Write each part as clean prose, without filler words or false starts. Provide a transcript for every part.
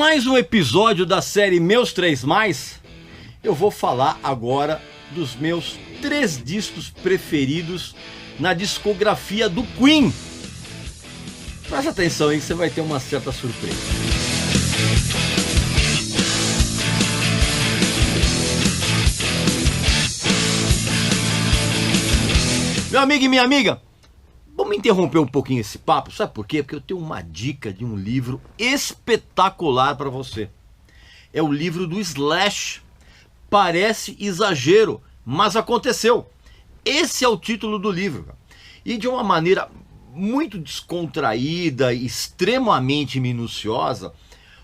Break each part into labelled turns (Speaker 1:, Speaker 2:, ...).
Speaker 1: mais um episódio da série Meus 3 Mais. Eu vou falar agora dos meus 3 discos preferidos na discografia do Queen. Presta atenção aí que você vai ter uma certa surpresa. Meu amigo e minha amiga, vamos interromper um pouquinho esse papo, sabe por quê? Porque eu tenho uma dica de um livro espetacular para você. É o livro do Slash. Parece exagero, mas aconteceu. Esse é o título do livro. E de uma maneira muito descontraída e extremamente minuciosa,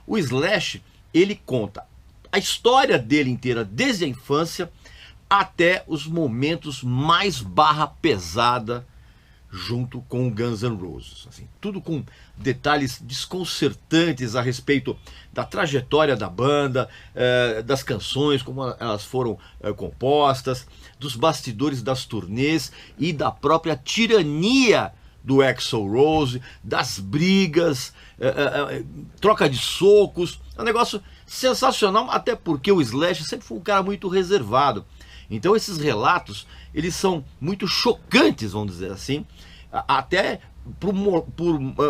Speaker 1: o Slash, ele conta a história dele inteira, desde a infância até os momentos mais barra pesada junto com o Guns N' Roses. Assim, tudo com detalhes desconcertantes a respeito da trajetória da banda, das canções, como elas foram compostas, dos bastidores das turnês e da própria tirania do Axl Rose, das brigas, troca de socos. É um negócio sensacional, até porque o Slash sempre foi um cara muito reservado. Então esses relatos, eles são muito chocantes, vamos dizer assim, até por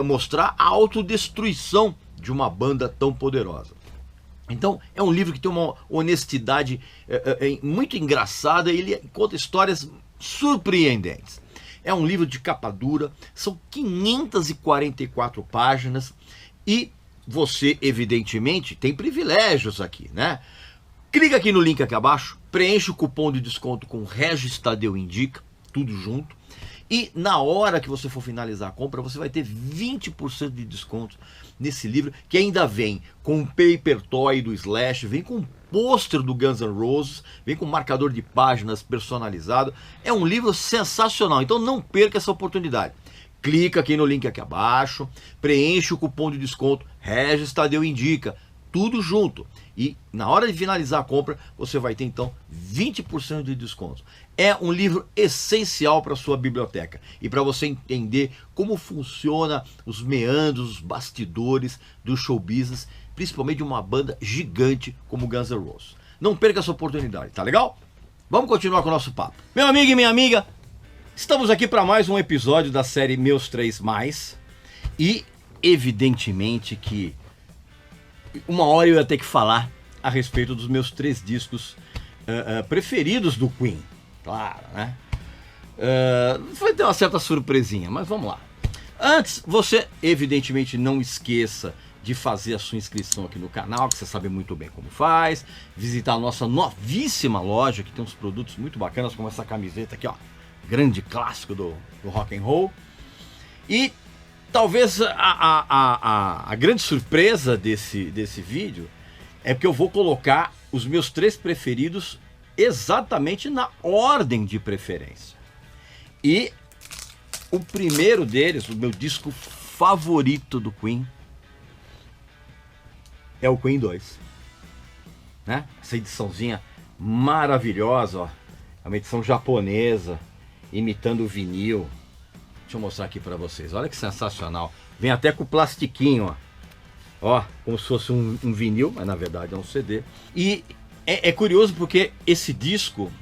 Speaker 1: mostrar a autodestruição de uma banda tão poderosa. Então é um livro que tem uma honestidade muito engraçada, e ele conta histórias surpreendentes. É um livro de capa dura, são 544 páginas e você, evidentemente, tem privilégios aqui, né? Clica aqui no link aqui abaixo, preenche o cupom de desconto com Regis Tadeu Indica, tudo junto. E na hora que você for finalizar a compra, você vai ter 20% de desconto nesse livro, que ainda vem com um paper toy do Slash, vem com um pôster do Guns N' Roses, vem com um marcador de páginas personalizado. É um livro sensacional, então não perca essa oportunidade. Clica aqui no link aqui abaixo, preenche o cupom de desconto Regis Tadeu Indica, tudo junto. E na hora de finalizar a compra, você vai ter então 20% de desconto. É um livro essencial para a sua biblioteca e para você entender como funciona os meandros, os bastidores do show business, principalmente de uma banda gigante como Guns N' Roses. Não perca essa oportunidade, tá legal? Vamos continuar com o nosso papo. Meu amigo e minha amiga, estamos aqui para mais um episódio da série Meus 3 Mais. E evidentemente que uma hora eu ia ter que falar a respeito dos meus 3 discos preferidos do Queen. Claro, né? Vai ter uma certa surpresinha, mas vamos lá. Antes, você evidentemente não esqueça de fazer a sua inscrição aqui no canal, que você sabe muito bem como faz. Visitar a nossa novíssima loja, que tem uns produtos muito bacanas, como essa camiseta aqui, ó. Grande clássico do rock and roll. E talvez a grande surpresa desse vídeo é porque eu vou colocar os meus 3 preferidos exatamente na ordem de preferência. E o primeiro deles, o meu disco favorito do Queen, é o Queen 2. Né? Essa ediçãozinha maravilhosa, ó. É uma edição japonesa, imitando o vinil. Deixa eu mostrar aqui para vocês. Olha que sensacional. Vem até com o plastiquinho, ó, como se fosse um vinil, mas na verdade é um CD. E é curioso porque esse disco,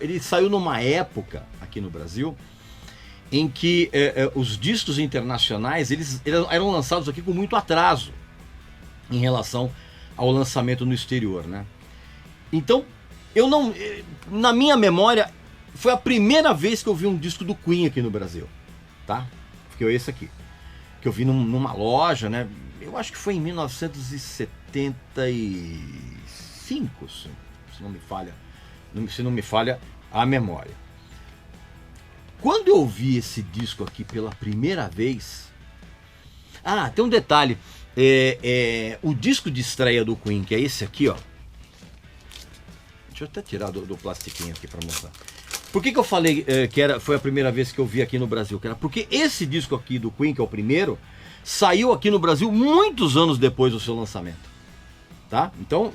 Speaker 1: ele saiu numa época aqui no Brasil em que os discos internacionais eles eram lançados aqui com muito atraso em relação ao lançamento no exterior, né? Então, na minha memória, foi a primeira vez que eu vi um disco do Queen aqui no Brasil, tá? Foi esse aqui, que eu vi numa loja, né? Eu acho que foi em 1975, se não me falha a memória. Quando eu vi esse disco aqui pela primeira vez... tem um detalhe. O disco de estreia do Queen, que é esse aqui, ó. Deixa eu até tirar do plastiquinho aqui para mostrar. Por que eu falei que foi a primeira vez que eu vi aqui no Brasil? Porque esse disco aqui do Queen, que é o primeiro, saiu aqui no Brasil muitos anos depois do seu lançamento. Tá? Então,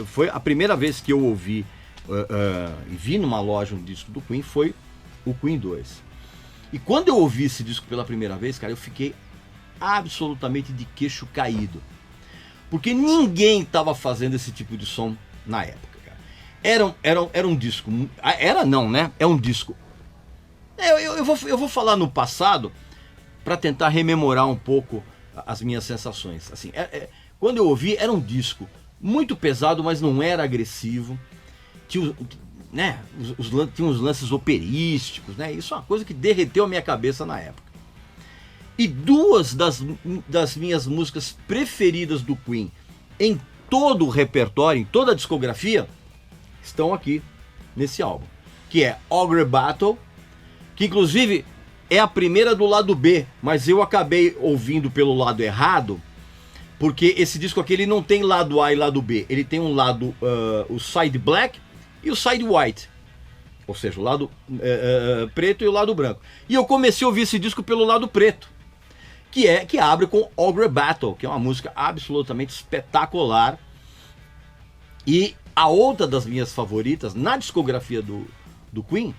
Speaker 1: foi a primeira vez que eu ouvi e vi numa loja um disco do Queen, foi o Queen 2. E quando eu ouvi esse disco pela primeira vez, cara, eu fiquei absolutamente de queixo caído. Porque ninguém estava fazendo esse tipo de som na época, cara. Era um disco. Era não, né? É um disco. Eu vou falar no passado para tentar rememorar um pouco as minhas sensações. Assim, quando eu ouvi, era um disco muito pesado, mas não era agressivo. Tinha, né, tinha uns lances operísticos, né? Isso é uma coisa que derreteu a minha cabeça na época. E duas das minhas músicas preferidas do Queen em todo o repertório, em toda a discografia, estão aqui nesse álbum. Que é Ogre Battle, que inclusive é a primeira do lado B, mas eu acabei ouvindo pelo lado errado, porque esse disco aqui ele não tem lado A e lado B. Ele tem um lado, o side black e o side white. Ou seja, o lado preto e o lado branco. E eu comecei a ouvir esse disco pelo lado preto, que abre com Ogre Battle, que é uma música absolutamente espetacular. E a outra das minhas favoritas na discografia do Queen,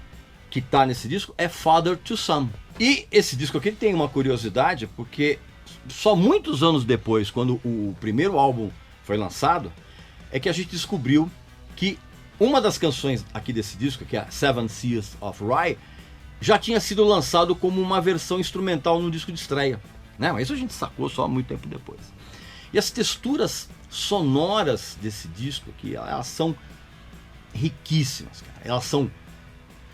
Speaker 1: que tá nesse disco, é Father to Son. E esse disco aqui tem uma curiosidade, porque só muitos anos depois, quando o primeiro álbum foi lançado, é que a gente descobriu que uma das canções aqui desse disco, que é Seven Seas of Rhye, já tinha sido lançado como uma versão instrumental no disco de estreia, né? Mas isso a gente sacou só muito tempo depois. E as texturas sonoras desse disco aqui, elas são riquíssimas, cara. Elas são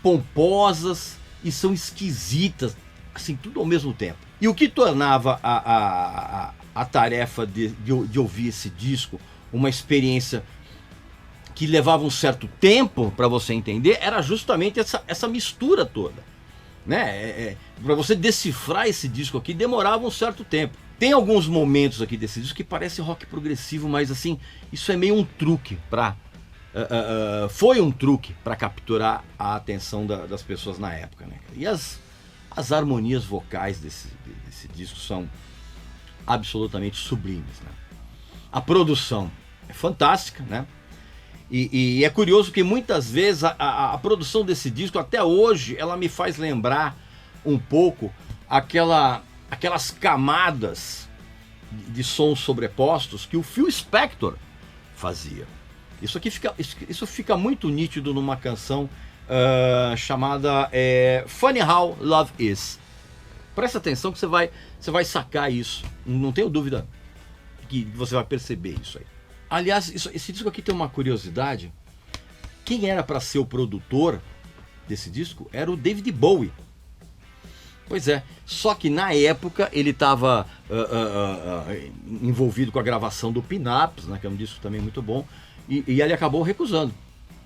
Speaker 1: pomposas e são esquisitas, assim, tudo ao mesmo tempo. E o que tornava a tarefa de ouvir esse disco uma experiência que levava um certo tempo para você entender, era justamente essa mistura toda, né? Para você decifrar esse disco aqui demorava um certo tempo. Tem alguns momentos aqui desse disco que parece rock progressivo, mas assim, isso é meio um truque para foi um truque para capturar a atenção das pessoas na época, né? E as harmonias vocais desse disco são absolutamente sublimes, né? A produção é fantástica, né? E é curioso que muitas vezes a produção desse disco, até hoje, ela me faz lembrar um pouco aquelas camadas de sons sobrepostos que o Phil Spector fazia. Isso fica muito nítido numa canção chamada Funny How Love Is. Presta atenção que você vai sacar isso. Não tenho dúvida que você vai perceber isso aí. Aliás, esse disco aqui tem uma curiosidade. Quem era para ser o produtor desse disco era o David Bowie. Pois é, só que na época ele estava envolvido com a gravação do Pin-Ups, né, que é um disco também muito bom, e ele acabou recusando.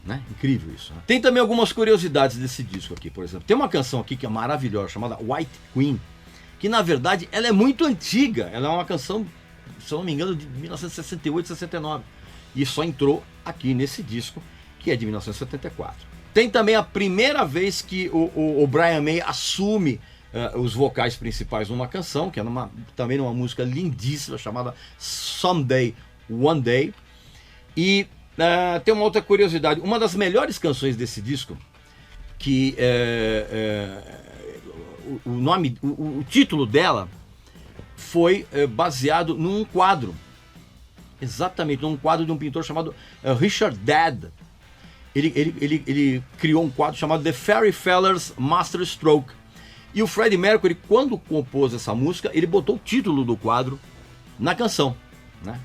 Speaker 1: Né? Incrível isso. Né? Tem também algumas curiosidades desse disco aqui, por exemplo. Tem uma canção aqui que é maravilhosa, chamada White Queen, que na verdade ela é muito antiga. Ela é uma canção, se eu não me engano, de 1968, 69. E só entrou aqui nesse disco, que é de 1974. Tem também a primeira vez que o Brian May assume os vocais principais numa canção, que é também numa música lindíssima, chamada Someday, One Day. E tem uma outra curiosidade. Uma das melhores canções desse disco, que o título dela foi baseado num quadro. Exatamente, num quadro de um pintor chamado Richard Dadd. Ele criou um quadro chamado The Fairy Feller's Master Stroke. E o Freddie Mercury, quando compôs essa música, ele botou o título do quadro na canção, né?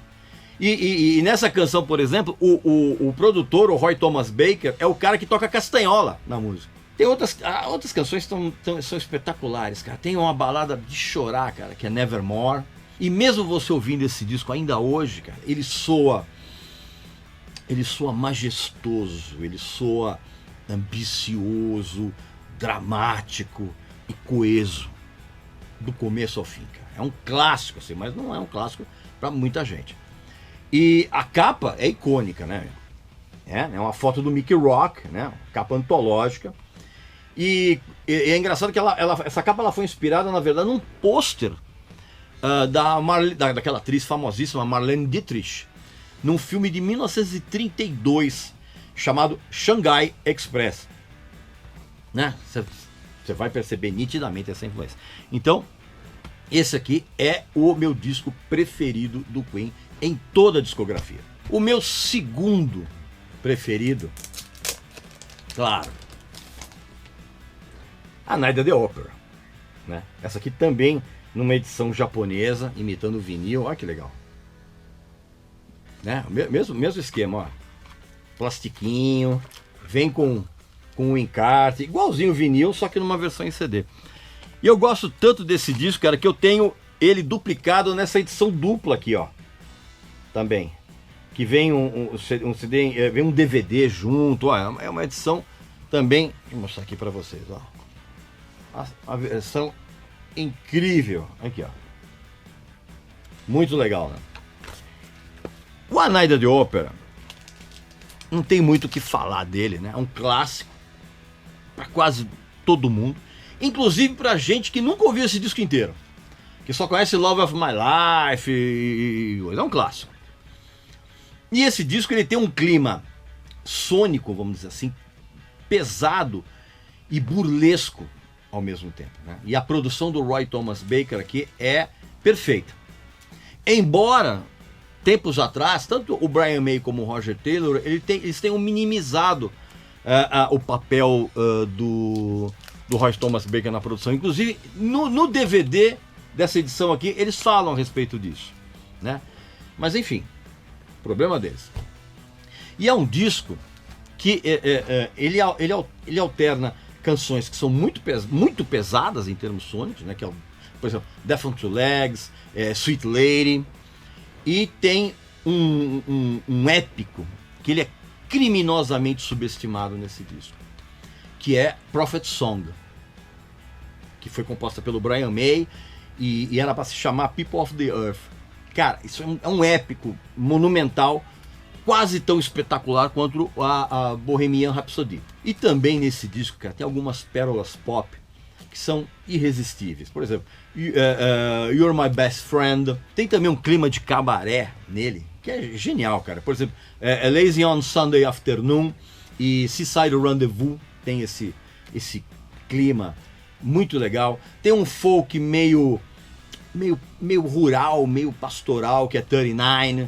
Speaker 1: E nessa canção, por exemplo, o produtor, o Roy Thomas Baker, é o cara que toca castanhola na música. Tem outras canções que são espetaculares, cara. Tem uma balada de chorar, cara, que é Nevermore. E mesmo você ouvindo esse disco ainda hoje, cara, ele soa majestoso, ele soa ambicioso, dramático e coeso, do começo ao fim, cara. É um clássico, assim, mas não é um clássico para muita gente. E a capa é icônica, né? É uma foto do Mickey Rock, né? Capa antológica. E é engraçado que essa capa ela foi inspirada, na verdade, num pôster daquela atriz famosíssima, Marlene Dietrich, num filme de 1932 chamado Shanghai Express. Né? Você vai perceber nitidamente essa influência. Então, esse aqui é o meu disco preferido do Queen em toda a discografia. O meu segundo preferido, claro, A Night at the Opera, né? Essa aqui também numa edição japonesa, imitando o vinil, olha que legal. Né? Mesmo esquema, ó. Plastiquinho, vem com o encarte, igualzinho o vinil, só que numa versão em CD. E eu gosto tanto desse disco, cara, que eu tenho ele duplicado nessa edição dupla aqui, ó. Também. Que vem um CD, vem um DVD junto, ó. É uma edição também. Vou mostrar aqui pra vocês, ó. A versão incrível. Aqui, ó. Muito legal, né? O A Night at the Opera não tem muito o que falar dele, né? É um clássico para quase todo mundo, inclusive pra gente que nunca ouviu esse disco inteiro, que só conhece Love of My Life é um clássico. E esse disco ele tem um clima sônico, vamos dizer assim, pesado e burlesco ao mesmo tempo, né? E a produção do Roy Thomas Baker aqui é perfeita. Embora tempos atrás, tanto o Brian May como o Roger Taylor, eles tenham minimizado o papel do Roy Thomas Baker na produção. Inclusive, no DVD dessa edição aqui, eles falam a respeito disso, né? Mas enfim, problema deles. E é um disco que ele alterna canções que são muito pesadas em termos sônicos, né? Que é, por exemplo, Death on Two Legs, Sweet Lady. E tem um épico que ele é criminosamente subestimado nesse disco, que é Prophet Song, que foi composta pelo Brian May e era para se chamar People of the Earth. Cara, isso é um épico monumental, quase tão espetacular quanto a Bohemian Rhapsody. E também nesse disco, cara, tem algumas pérolas pop que são irresistíveis. Por exemplo, You're My Best Friend. Tem também um clima de cabaré nele, que é genial, cara. Por exemplo, Lazy on Sunday Afternoon e Seaside Rendezvous tem esse clima muito legal. Tem um folk meio rural, meio pastoral, que é 39.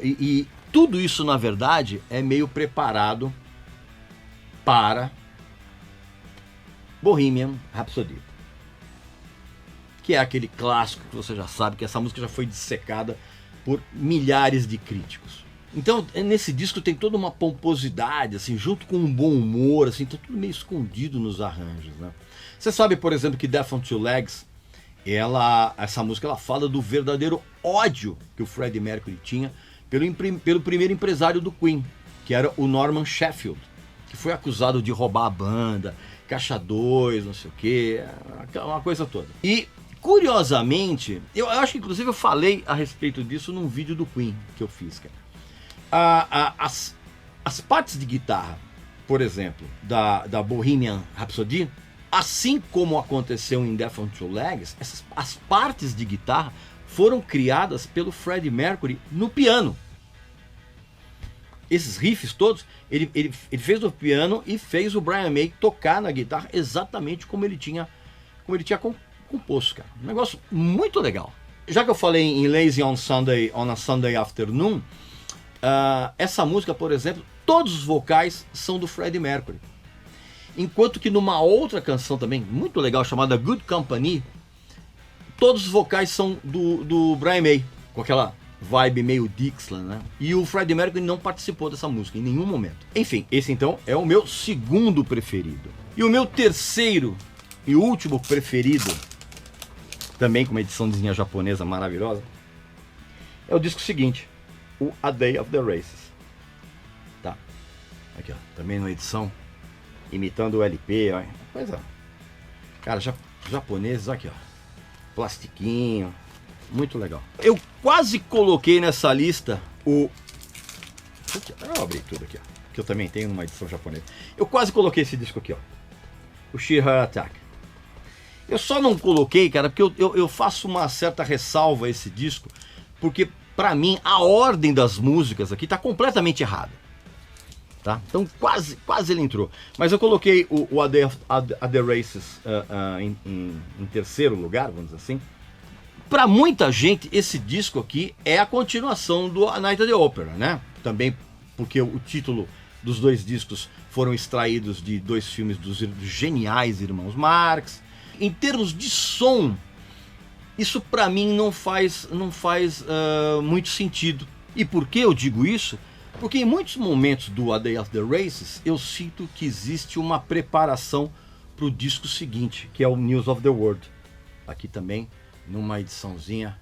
Speaker 1: E tudo isso, na verdade, é meio preparado para Bohemian Rhapsody, que é aquele clássico que você já sabe, que essa música já foi dissecada por milhares de críticos. Então, nesse disco tem toda uma pomposidade, assim, junto com um bom humor, assim, tá tudo meio escondido nos arranjos, né? Você sabe, por exemplo, que Death on Two Legs, essa música, ela fala do verdadeiro ódio que o Freddie Mercury tinha pelo primeiro empresário do Queen, que era o Norman Sheffield, que foi acusado de roubar a banda, Caixa 2, não sei o que, uma coisa toda. E, curiosamente, eu acho que inclusive eu falei a respeito disso num vídeo do Queen que eu fiz, cara. As partes de guitarra, por exemplo, da Bohemian Rhapsody, assim como aconteceu em Death on Two Legs, as partes de guitarra foram criadas pelo Freddie Mercury no piano. Esses riffs todos, ele fez no piano e fez o Brian May tocar na guitarra exatamente como ele tinha composto, cara. Um negócio muito legal. Já que eu falei em Lazy on a Sunday Afternoon, essa música, por exemplo, todos os vocais são do Freddie Mercury. Enquanto que numa outra canção também, muito legal, chamada Good Company, todos os vocais são do Brian May, com aquela vibe meio Dixieland, né? E o Freddie Mercury não participou dessa música em nenhum momento. Enfim, esse então é o meu segundo preferido. E o meu terceiro e último preferido, também com uma ediçãozinha japonesa maravilhosa, é o disco seguinte, o A Day of the Races. Tá. Aqui, ó, também uma edição imitando o LP, ó. Coisa. Cara, japoneses, aqui, ó. Plastiquinho. Muito legal. Eu quase coloquei nessa lista o... Eu abri tudo aqui, ó, que eu também tenho numa edição japonesa. Eu quase coloquei esse disco aqui, ó, o Sheer Heart Attack. Eu só não coloquei, cara, porque eu faço uma certa ressalva a esse disco, porque pra mim a ordem das músicas aqui tá completamente errada. tá? Então quase ele entrou. Mas eu coloquei o A The Races em terceiro lugar, vamos dizer assim. Para muita gente, esse disco aqui é a continuação do A Night at the Opera, né? Também porque o título dos dois discos foram extraídos de dois filmes dos geniais irmãos Marx. Em termos de som, isso para mim não faz muito sentido. E por que eu digo isso? Porque em muitos momentos do A Day of the Races eu sinto que existe uma preparação para o disco seguinte, que é o News of the World. Aqui também, numa ediçãozinha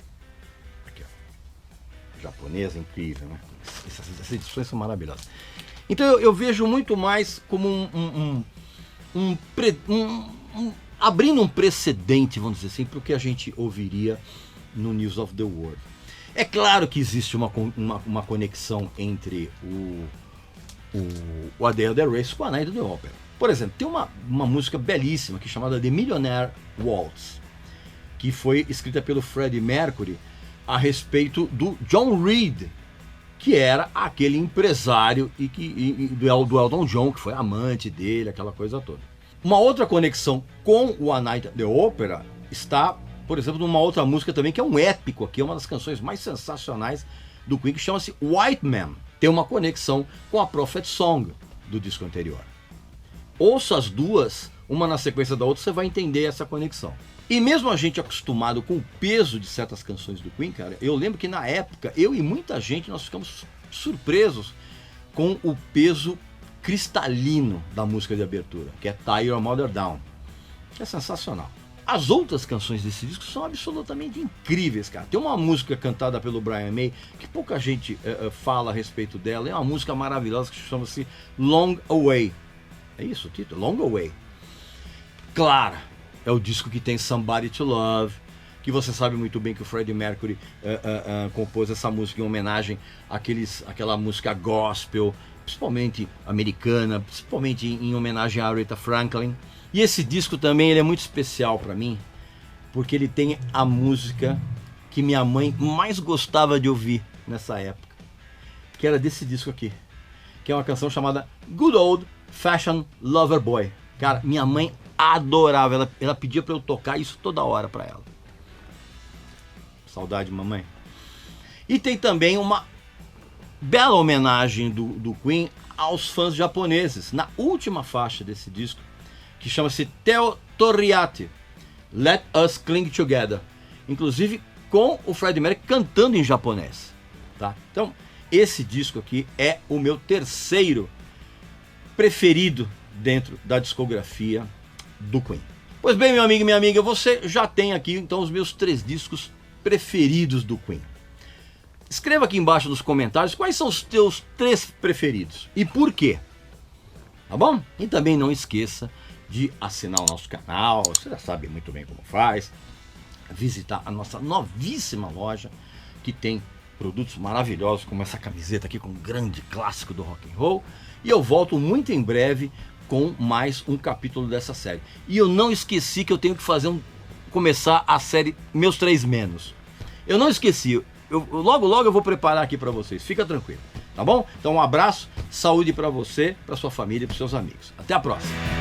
Speaker 1: aqui, ó, japonesa, incrível, né? Essas edições são maravilhosas. Então eu vejo muito mais como abrindo um precedente, vamos dizer assim, para o que a gente ouviria no News of the World. É claro que existe uma conexão entre o A Day of the Race com a Night of the Opera. Por exemplo, tem uma música belíssima que é chamada The Millionaire Waltz, que foi escrita pelo Freddie Mercury a respeito do John Reed, que era aquele empresário do Elton John, que foi amante dele, aquela coisa toda. Uma outra conexão com o A Night at the Opera está, por exemplo, numa outra música também, que é um épico aqui, é uma das canções mais sensacionais do Queen, que chama-se White Man. Tem uma conexão com a Prophet Song do disco anterior. Ouça as duas, uma na sequência da outra, você vai entender essa conexão. E mesmo a gente acostumado com o peso de certas canções do Queen, cara, eu lembro que na época, eu e muita gente, nós ficamos surpresos com o peso cristalino da música de abertura, que é Tie Your Mother Down, que é sensacional. As outras canções desse disco são absolutamente incríveis, cara. Tem uma música cantada pelo Brian May, que pouca gente fala a respeito dela, é uma música maravilhosa que chama-se Long Away. É isso o título? Long Away. Claro, é o disco que tem Somebody to Love, que você sabe muito bem que o Freddie Mercury compôs essa música em homenagem àquela música gospel, principalmente americana, principalmente em homenagem a Aretha Franklin. E esse disco também ele é muito especial para mim, porque ele tem a música que minha mãe mais gostava de ouvir nessa época, que era desse disco aqui, que é uma canção chamada Good Old Fashioned Lover Boy. Cara, minha mãe adorava, ela pedia para eu tocar isso toda hora para ela. Saudade, mamãe. E tem também uma bela homenagem do Queen aos fãs japoneses, na última faixa desse disco, que chama-se Teo Torriati, Let Us Cling Together, inclusive com o Freddie Mercury cantando em japonês, tá? Então, esse disco aqui é o meu terceiro preferido dentro da discografia do Queen. Pois bem, meu amigo e minha amiga, você já tem aqui então os meus 3 discos preferidos do Queen. Escreva aqui embaixo nos comentários quais são os teus 3 preferidos e por quê, tá bom? E também não esqueça de assinar o nosso canal, você já sabe muito bem como faz, visitar a nossa novíssima loja, que tem produtos maravilhosos, como essa camiseta aqui com um grande clássico do rock and roll, e eu volto muito em breve com mais um capítulo dessa série. E eu não esqueci que eu tenho que começar a série Meus 3 Menos. Eu não esqueci, logo eu vou preparar aqui para vocês, fica tranquilo, tá bom? Então um abraço, saúde para você, para sua família e para seus amigos. Até a próxima!